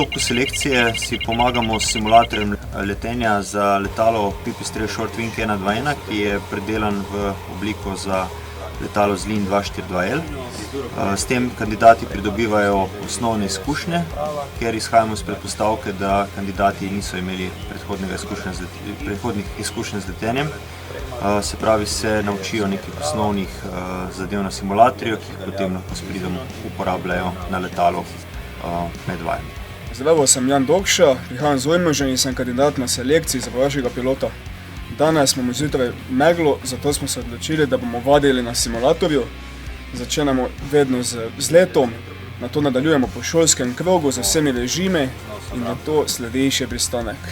postopku selekcije si pomagamo s simulatorjem letenja za letalo Pipistrel Short Wing 121, ki je predelan v obliko za letalo Zlin 242L. S tem kandidati pridobivajo osnovne izkušnje, ker izhajamo z predpostavke, da kandidati niso imeli predhodnih izkušenj z letenjem. Se pravi, se naučijo nekih osnovnih zadev na simulatorju, ki jih potem lahko s pridom uporabljajo na letalu med vajami. Zdravo, sem Jan Dokša, prihajam z Ormoža in sem kandidat na selekciji za vojaškega pilota. Danes imamo zjutraj meglo, zato smo se odločili, da bomo vadili na simulatorju. Začenjamo vedno z vzletom, nato nadaljujemo po šolskem krogu z vsemi režimi in nato sledi še pristanek.